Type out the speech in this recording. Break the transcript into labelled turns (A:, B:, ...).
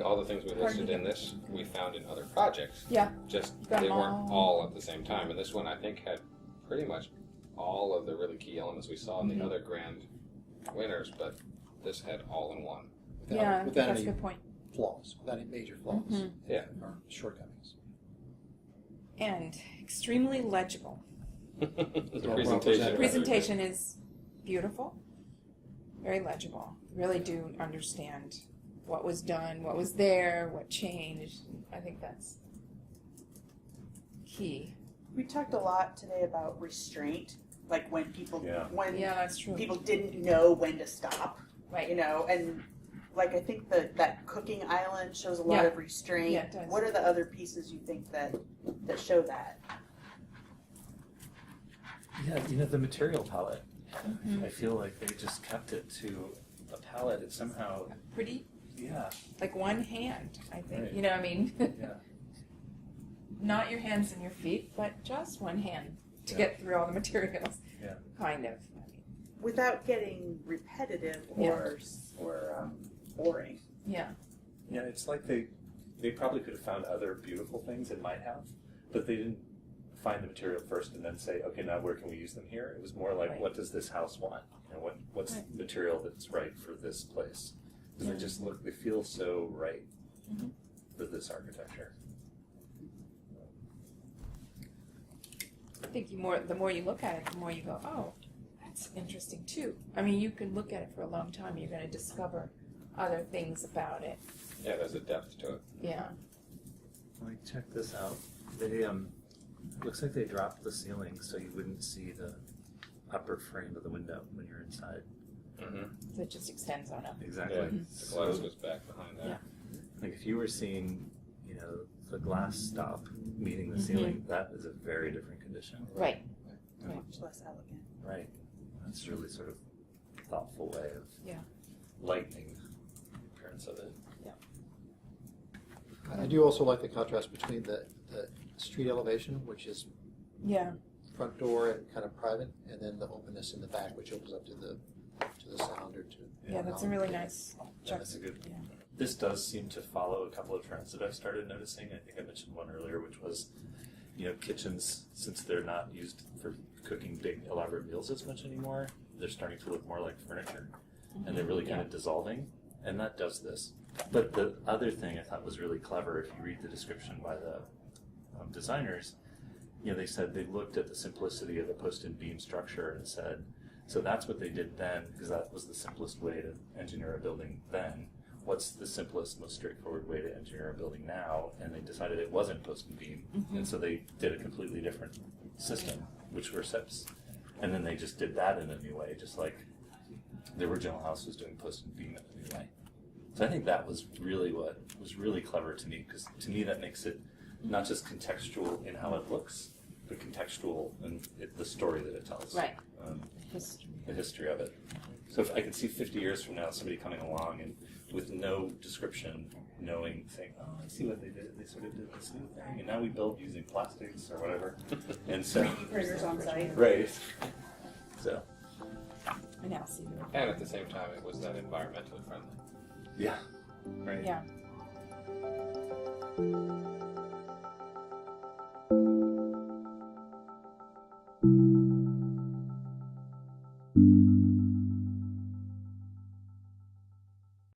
A: all the things we listed in this, we found in other projects.
B: Yeah.
A: Just
B: Got
A: they
B: them
A: weren't all at the same time. And this one, I think, had pretty much all of the really key elements we saw in the other grand winners, but this had all in one.
B: Without that's
C: any
B: a good point.
C: flaws, without any major flaws.
A: Yeah.
C: Or shortcomings.
B: And extremely legible.
A: The
B: Presentation is beautiful, very legible. Really do understand what was done, what was there, what changed. I think that's key.
D: We talked a lot today about restraint, like when people
B: That's true.
D: people didn't know when to stop,
B: Right.
D: you know, and like I think that cooking island shows a lot of restraint.
B: Yeah, it does.
D: What are the other pieces you think that show that?
E: Yeah, the material palette. I feel like they just kept it to a palette. It somehow,
B: Pretty,
E: yeah,
B: like one hand, I think.
E: Right.
B: You know what I mean?
E: yeah.
B: Not your hands and your feet, but just one hand to get through all the materials.
E: Yeah.
B: Kind of.
D: Without getting repetitive or boring.
B: Yeah.
E: Yeah, it's like they probably could have found other beautiful things it might have, but they didn't find the material first and then say, okay, now where can we use them here? It was more like, what does this house want? And what's the material that's right for this place? Because they feel so right for this architecture.
B: I think the more you look at it, the more you go, oh, that's interesting too. I mean, you can look at it for a long time. You're going to discover other things about it.
A: Yeah, there's a depth to it.
B: Yeah.
E: Like, check this out. They looks like they dropped the ceiling so you wouldn't see the upper frame of the window when you're inside.
B: So it just extends on up.
E: Exactly.
A: Yeah, the glass goes back behind that.
B: Yeah.
E: Like if you were seeing, the glass stop meeting the ceiling, that is a very different condition.
B: Right.
D: Much less elegant.
E: Right. That's really sort of thoughtful way of
B: Yeah.
E: lightening the appearance of it.
C: I do also like the contrast between the street elevation, which is
B: Yeah.
C: front door and kind of private, and then the openness in the back, which opens up to the sound or to.
B: Yeah, that's a really nice
E: Yeah, that's a good.
B: Yeah.
E: This does seem to follow a couple of trends that I've started noticing. I think I mentioned one earlier, which was, kitchens, since they're not used for cooking big elaborate meals as much anymore, they're starting to look more like furniture, and they're really kind of dissolving, and that does this. But the other thing I thought was really clever, if you read the description by the designers, they said they looked at the simplicity of the post and beam structure and said, so that's what they did then, because that was the simplest way to engineer a building then. What's the simplest, most straightforward way to engineer a building now? And they decided it wasn't post and beam, and so they did a completely different system, which were SIPs. And then they just did that in a new way, just like the original house was doing post and beam in a new way. So I think that was really what was really clever to me, because to me that makes it not just contextual in how it looks, but contextual in the story that it tells.
B: Right.
E: The history of it. So if I could see 50 years from now somebody coming along and with no description, saying, oh, I see what they did. They sort of did this new thing, and now we build using plastics or whatever. And so
D: 3D printers on site.
E: Right. So.
B: I now see you.
A: And at the same time, it was that environmentally friendly.
E: Yeah. Right.
B: Yeah.